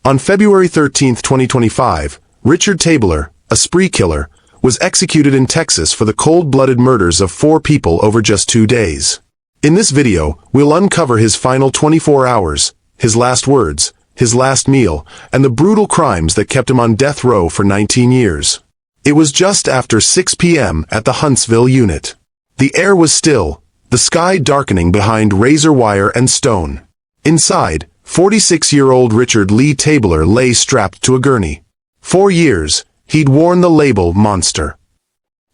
On February 13, 2025, Richard Tabler, a spree killer, was executed in Texas for the cold-blooded murders of 4 people over just 2 days. In this video, we'll uncover his final 24 hours, his last words, his last meal, and the brutal crimes that kept him on death row for 19 years. It was just after 6 p.m. at the Huntsville unit. The air was still, the sky darkening behind razor wire and stone. Inside, 46-year-old Richard Lee Tabler lay strapped to a gurney. 4 years, he'd worn the label monster.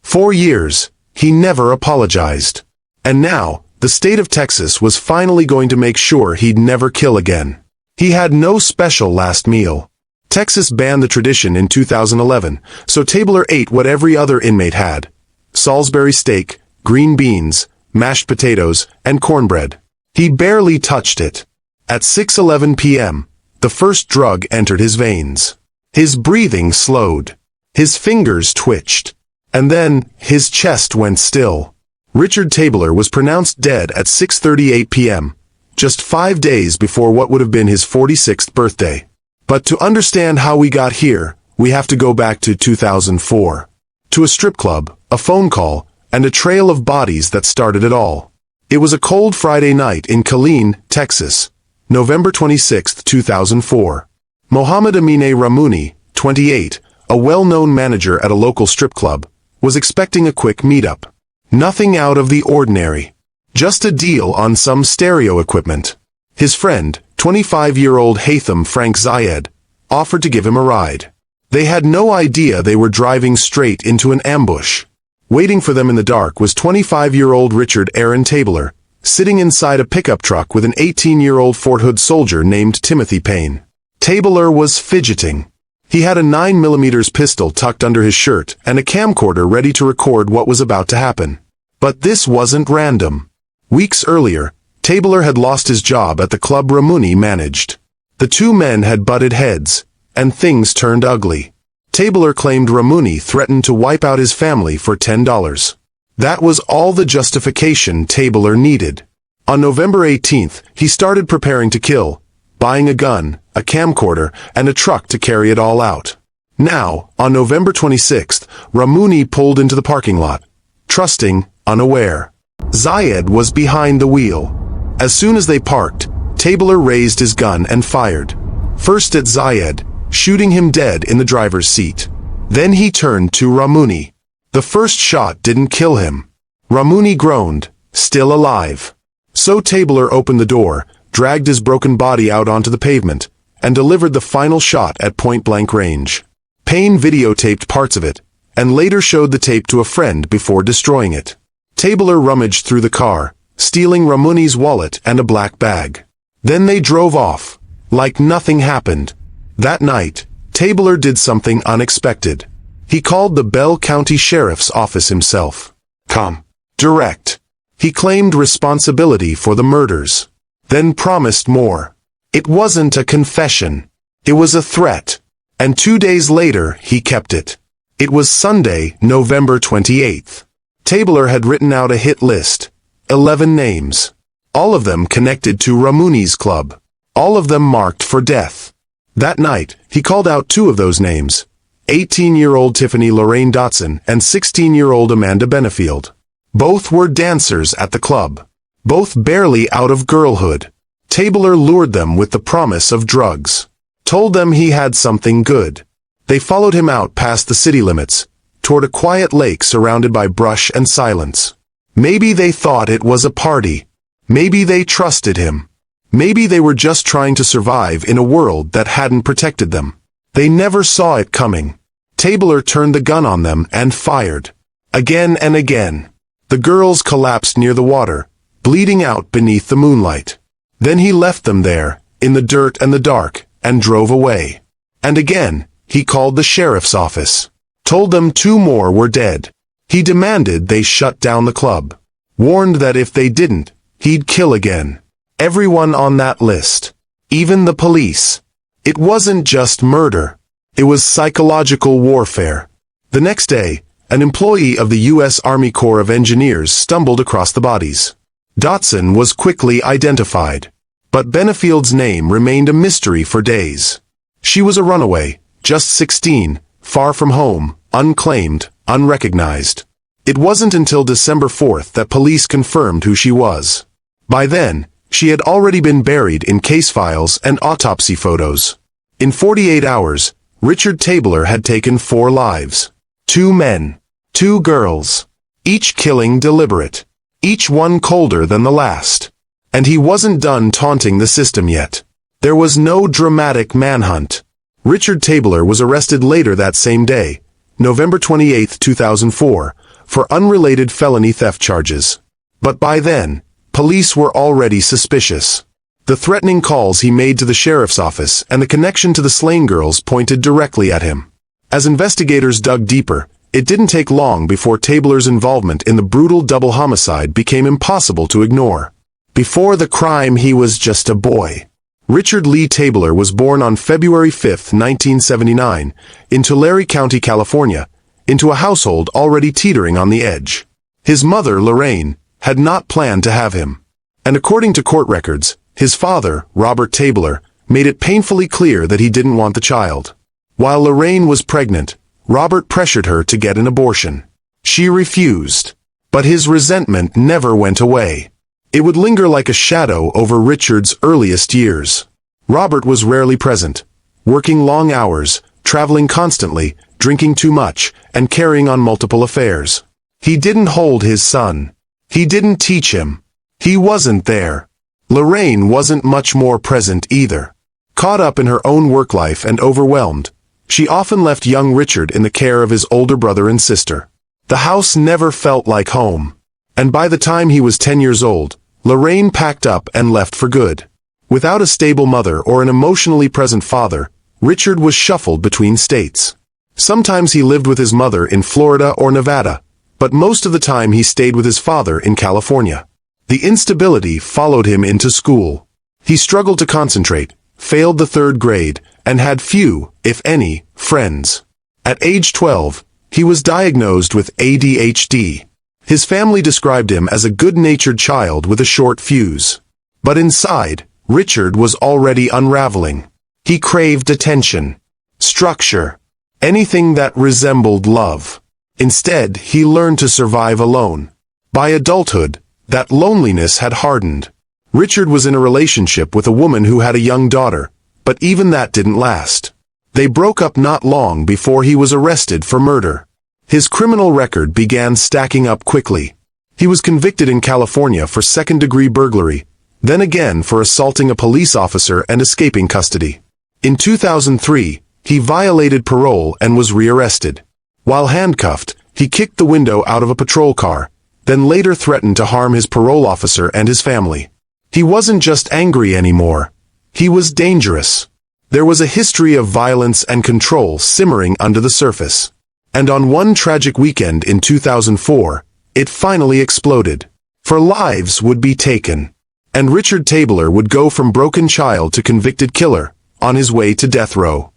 4 years, he never apologized. And now, the state of Texas was finally going to make sure he'd never kill again. He had no special last meal. Texas banned the tradition in 2011, so Tabler ate what every other inmate had: Salisbury steak, green beans, mashed potatoes, and cornbread. He barely touched it. At 6:11 p.m., the first drug entered his veins. His breathing slowed. His fingers twitched. And then, his chest went still. Richard Tabler was pronounced dead at 6:38 p.m., just 5 days before what would have been his 46th birthday. But to understand how we got here, we have to go back to 2004. To a strip club, a phone call, and a trail of bodies that started it all. It was a cold Friday night in Killeen, Texas, November 26, 2004. Mohammed Amine Ramouni, 28, a well-known manager at a local strip club, was expecting a quick meetup. Nothing out of the ordinary. Just a deal on some stereo equipment. His friend, 25-year-old Haytham Frank Zayed, offered to give him a ride. They had no idea they were driving straight into an ambush. Waiting for them in the dark was 25-year-old Richard Aaron Tabler, sitting inside a pickup truck with an 18-year-old Fort Hood soldier named Timothy Payne. Tabler was fidgeting. He had a 9mm pistol tucked under his shirt and a camcorder ready to record what was about to happen. But this wasn't random. Weeks earlier, Tabler had lost his job at the club Ramouni managed. The two men had butted heads, and things turned ugly. Tabler claimed Ramouni threatened to wipe out his family for $10. That was all the justification Tabler needed. On November 18th, he started preparing to kill, buying a gun, a camcorder, and a truck to carry it all out. Now, on November 26th, Ramouni pulled into the parking lot, trusting, unaware. Zayed was behind the wheel. As soon as they parked, Tabler raised his gun and fired. First at Zayed, shooting him dead in the driver's seat. Then he turned to Ramouni. The first shot didn't kill him. Ramouni groaned, still alive. So Tabler opened the door, dragged his broken body out onto the pavement, and delivered the final shot at point-blank range. Payne videotaped parts of it, and later showed the tape to a friend before destroying it. Tabler rummaged through the car, stealing Ramouni's wallet and a black bag. Then they drove off, like nothing happened. That night, Tabler did something unexpected. He called the Bell County Sheriff's Office himself. Come. Direct. He claimed responsibility for the murders. Then promised more. It wasn't a confession. It was a threat. And 2 days later, he kept it. It was Sunday, November 28th. Tabler had written out a hit list. 11 names. All of them connected to Ramouni's club. All of them marked for death. That night, he called out 2 of those names. 18-year-old Tiffany Lorraine Dotson and 16-year-old Amanda Benefield. Both were dancers at the club. Both barely out of girlhood. Tabler lured them with the promise of drugs. Told them he had something good. They followed him out past the city limits, toward a quiet lake surrounded by brush and silence. Maybe they thought it was a party. Maybe they trusted him. Maybe they were just trying to survive in a world that hadn't protected them. They never saw it coming. Tabler turned the gun on them and fired. Again and again. The girls collapsed near the water, bleeding out beneath the moonlight. Then he left them there, in the dirt and the dark, and drove away. And again, he called the sheriff's office. Told them 2 more were dead. He demanded they shut down the club. Warned that if they didn't, he'd kill again. Everyone on that list. Even the police. It wasn't just murder. It was psychological warfare. The next day, an employee of the U.S. Army Corps of Engineers stumbled across the bodies. Dotson was quickly identified. But Benefield's name remained a mystery for days. She was a runaway, just 16, far from home, unclaimed, unrecognized. It wasn't until December 4th that police confirmed who she was. By then, she had already been buried in case files and autopsy photos. In 48 hours, Richard Tabler had taken 4 lives. 2 men. 2 girls. Each killing deliberate. Each one colder than the last. And he wasn't done taunting the system yet. There was no dramatic manhunt. Richard Tabler was arrested later that same day, November 28, 2004, for unrelated felony theft charges. But by then, police were already suspicious. The threatening calls he made to the sheriff's office and the connection to the slain girls pointed directly at him. As investigators dug deeper, it didn't take long before Tabler's involvement in the brutal double homicide became impossible to ignore. Before the crime, he was just a boy. Richard Lee Tabler was born on February 5, 1979, in Tulare County, California, into a household already teetering on the edge. His mother, Lorraine, had not planned to have him. And according to court records, his father, Robert Tabler, made it painfully clear that he didn't want the child. While Lorraine was pregnant, Robert pressured her to get an abortion. She refused. But his resentment never went away. It would linger like a shadow over Richard's earliest years. Robert was rarely present, working long hours, traveling constantly, drinking too much, and carrying on multiple affairs. He didn't hold his son. He didn't teach him. He wasn't there. Lorraine wasn't much more present either. Caught up in her own work life and overwhelmed, she often left young Richard in the care of his older brother and sister. The house never felt like home. And by the time he was 10 years old, Lorraine packed up and left for good. Without a stable mother or an emotionally present father, Richard was shuffled between states. Sometimes he lived with his mother in Florida or Nevada, but most of the time he stayed with his father in California. The instability followed him into school. He struggled to concentrate, failed the 3rd grade, and had few, if any, friends. At age 12, he was diagnosed with ADHD. His family described him as a good-natured child with a short fuse. But inside, Richard was already unraveling. He craved attention, structure, anything that resembled love. Instead, he learned to survive alone. By adulthood, that loneliness had hardened. Richard was in a relationship with a woman who had a young daughter, but even that didn't last. They broke up not long before he was arrested for murder. His criminal record began stacking up quickly. He was convicted in California for 2nd-degree burglary, then again for assaulting a police officer and escaping custody. In 2003, he violated parole and was rearrested. While handcuffed, he kicked the window out of a patrol car, then later threatened to harm his parole officer and his family. He wasn't just angry anymore. He was dangerous. There was a history of violence and control simmering under the surface. And on one tragic weekend in 2004, it finally exploded. For lives would be taken. And Richard Tabler would go from broken child to convicted killer, on his way to death row.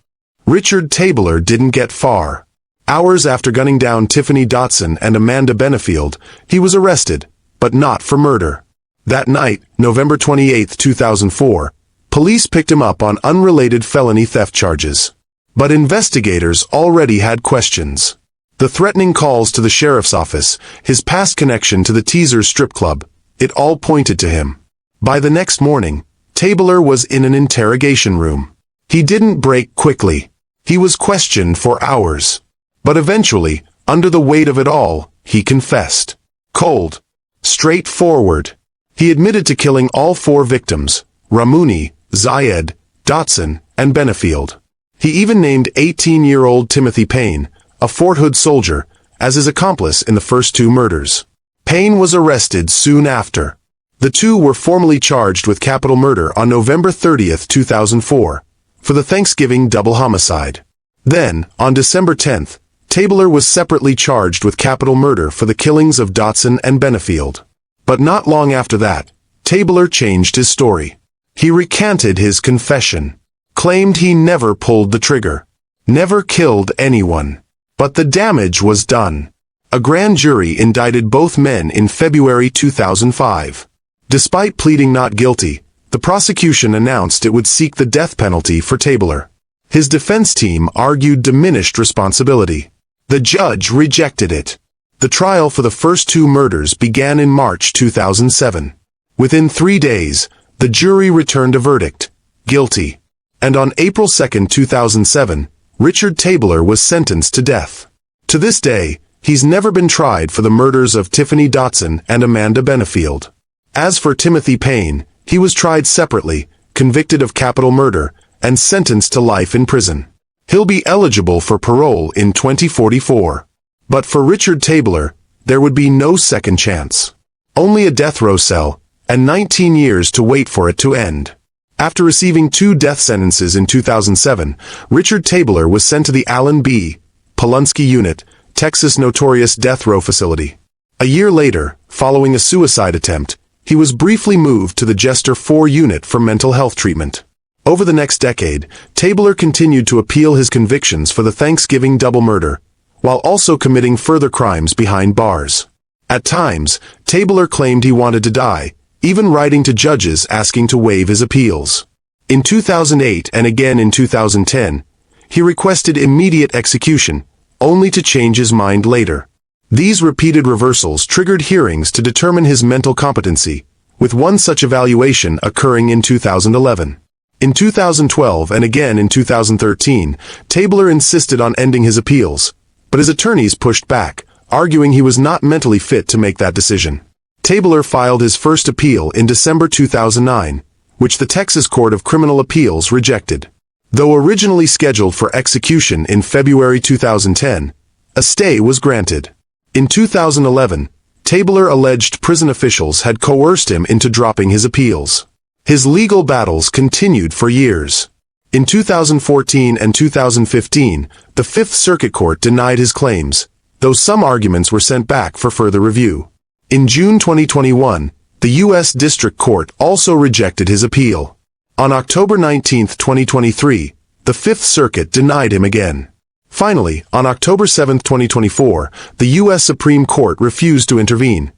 Richard Tabler didn't get far. Hours after gunning down Tiffany Dotson and Amanda Benefield, he was arrested, but not for murder. That night, November 28, 2004, police picked him up on unrelated felony theft charges. But investigators already had questions. The threatening calls to the sheriff's office, his past connection to the Teasers strip club, it all pointed to him. By the next morning, Tabler was in an interrogation room. He didn't break quickly. He was questioned for hours. But eventually, under the weight of it all, he confessed. Cold. Straightforward. He admitted to killing all 4 victims, Ramouni, Zayed, Dotson, and Benefield. He even named 18-year-old Timothy Payne, a Fort Hood soldier, as his accomplice in the first 2 murders. Payne was arrested soon after. The 2 were formally charged with capital murder on November 30, 2004, for the Thanksgiving double homicide. Then, on December 10, Tabler was separately charged with capital murder for the killings of Dotson and Benefield. But not long after that, Tabler changed his story. He recanted his confession. Claimed he never pulled the trigger. Never killed anyone. But the damage was done. A grand jury indicted both men in February 2005. Despite pleading not guilty, the prosecution announced it would seek the death penalty for Tabler. His defense team argued diminished responsibility. The judge rejected it. The trial for the first two murders began in March 2007. Within 3 days, the jury returned a verdict, guilty. And on April 2, 2007, Richard Tabler was sentenced to death. To this day, he's never been tried for the murders of Tiffany Dotson and Amanda Benefield. As for Timothy Payne, he was tried separately, convicted of capital murder, and sentenced to life in prison. He'll be eligible for parole in 2044. But for Richard Tabler, there would be no second chance. Only a death row cell, and 19 years to wait for it to end. After receiving 2 death sentences in 2007, Richard Tabler was sent to the Allen B. Polunsky Unit, Texas Notorious Death Row Facility. A year later, following a suicide attempt, he was briefly moved to the Jester 4 Unit for mental health treatment. Over the next decade, Tabler continued to appeal his convictions for the Thanksgiving double murder, while also committing further crimes behind bars. At times, Tabler claimed he wanted to die, even writing to judges asking to waive his appeals. In 2008 and again in 2010, he requested immediate execution, only to change his mind later. These repeated reversals triggered hearings to determine his mental competency, with one such evaluation occurring in 2011. In 2012 and again in 2013, Tabler insisted on ending his appeals, but his attorneys pushed back, arguing he was not mentally fit to make that decision. Tabler filed his first appeal in December 2009, which the Texas Court of Criminal Appeals rejected. Though originally scheduled for execution in February 2010, a stay was granted. In 2011, Tabler alleged prison officials had coerced him into dropping his appeals. His legal battles continued for years. In 2014 and 2015, the Fifth Circuit Court denied his claims, though some arguments were sent back for further review. In June 2021, the U.S. District Court also rejected his appeal. On October 19, 2023, the Fifth Circuit denied him again. Finally, on October 7, 2024, the U.S. Supreme Court refused to intervene,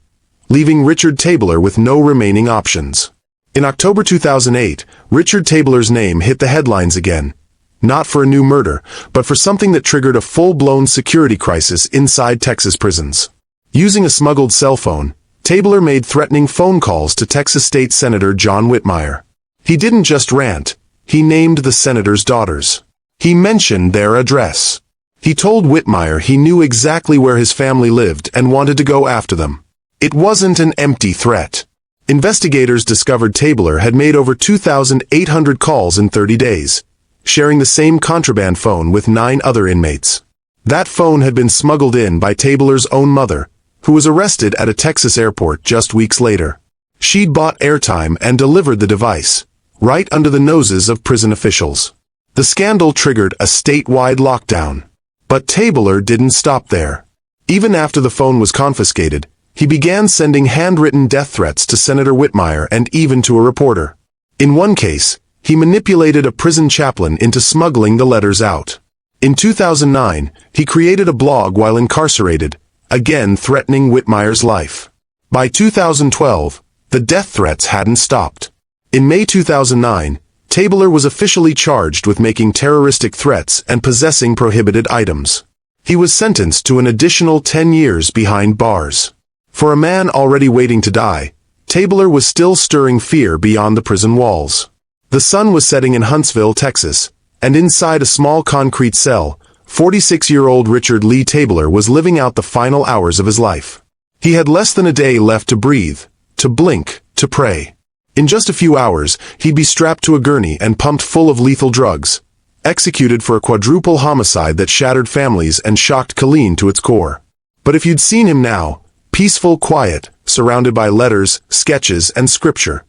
leaving Richard Tabler with no remaining options. In October 2008, Richard Tabler's name hit the headlines again, not for a new murder, but for something that triggered a full-blown security crisis inside Texas prisons. Using a smuggled cell phone, Tabler made threatening phone calls to Texas State Senator John Whitmire. He didn't just rant, he named the senator's daughters. He mentioned their address. He told Whitmire he knew exactly where his family lived and wanted to go after them. It wasn't an empty threat. Investigators discovered Tabler had made over 2,800 calls in 30 days, sharing the same contraband phone with 9 other inmates. That phone had been smuggled in by Tabler's own mother, who was arrested at a Texas airport just weeks later. She'd bought airtime and delivered the device, right under the noses of prison officials. The scandal triggered a statewide lockdown. But Tabler didn't stop there. Even after the phone was confiscated, he began sending handwritten death threats to Senator Whitmire and even to a reporter. In one case, he manipulated a prison chaplain into smuggling the letters out. In 2009, he created a blog while incarcerated, again threatening Whitmire's life. By 2012, the death threats hadn't stopped. In May 2009, Tabler was officially charged with making terroristic threats and possessing prohibited items. He was sentenced to an additional 10 years behind bars. For a man already waiting to die, Tabler was still stirring fear beyond the prison walls. The sun was setting in Huntsville, Texas, and inside a small concrete cell, 46-year-old Richard Lee Tabler was living out the final hours of his life. He had less than a day left to breathe, to blink, to pray. In just a few hours, he'd be strapped to a gurney and pumped full of lethal drugs, executed for a quadruple homicide that shattered families and shocked Killeen to its core. But if you'd seen him now, peaceful, quiet, surrounded by letters, sketches, and scripture,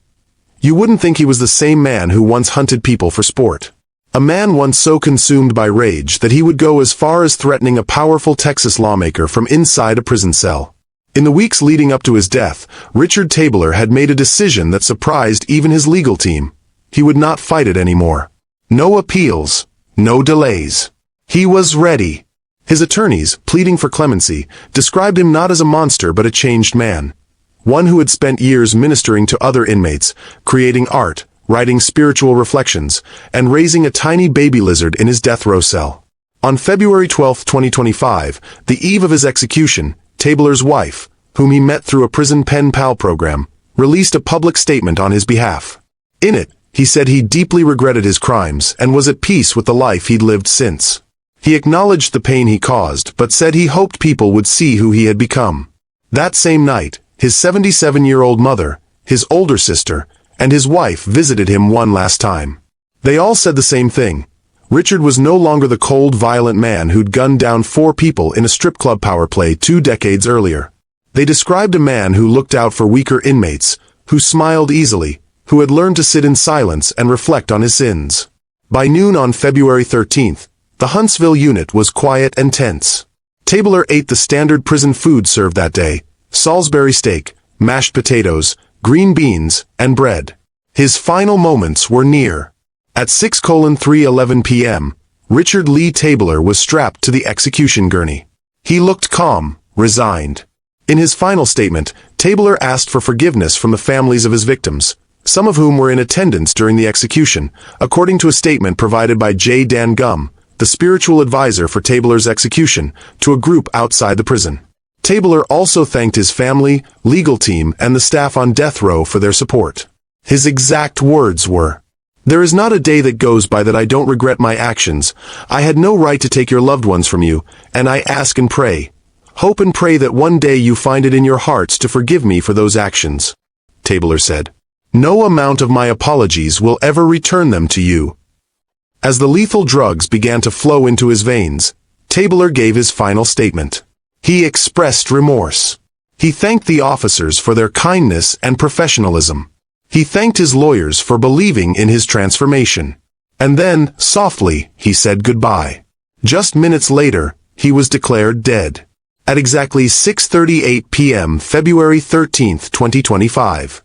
you wouldn't think he was the same man who once hunted people for sport. A man once so consumed by rage that he would go as far as threatening a powerful Texas lawmaker from inside a prison cell. In the weeks leading up to his death, Richard Tabler had made a decision that surprised even his legal team. He would not fight it anymore. No appeals, no delays. He was ready. His attorneys, pleading for clemency, described him not as a monster but a changed man. One who had spent years ministering to other inmates, creating art, writing spiritual reflections, and raising a tiny baby lizard in his death row cell. On February 12, 2025, the eve of his execution, Tabler's wife, whom he met through a prison pen pal program, released a public statement on his behalf. In it, he said he deeply regretted his crimes and was at peace with the life he'd lived since. He acknowledged the pain he caused, but said he hoped people would see who he had become. That same night, his 77-year-old mother, his older sister, and his wife visited him one last time. They all said the same thing. Richard was no longer the cold, violent man who'd gunned down 4 people in a strip club power play 2 decades earlier. They described a man who looked out for weaker inmates, who smiled easily, who had learned to sit in silence and reflect on his sins. By noon on February 13th, the Huntsville unit was quiet and tense. Tabler ate the standard prison food served that day: Salisbury steak, mashed potatoes, green beans, and bread. His final moments were near. At 6:3:11 p.m., Richard Lee Tabler was strapped to the execution gurney. He looked calm, resigned. In his final statement, Tabler asked for forgiveness from the families of his victims, some of whom were in attendance during the execution, according to a statement provided by J. Dan Gum, the spiritual advisor for Tabler's execution, to a group outside the prison. Tabler also thanked his family, legal team, and the staff on death row for their support. His exact words were, "There is not a day that goes by that I don't regret my actions. I had no right to take your loved ones from you, and I ask and pray. Hope and pray that one day you find it in your hearts to forgive me for those actions." Tabler said, "No amount of my apologies will ever return them to you." As the lethal drugs began to flow into his veins, Tabler gave his final statement. He expressed remorse. He thanked the officers for their kindness and professionalism. He thanked his lawyers for believing in his transformation. And then, softly, he said goodbye. Just minutes later, he was declared dead. At exactly 6:38 p.m. February 13, 2025.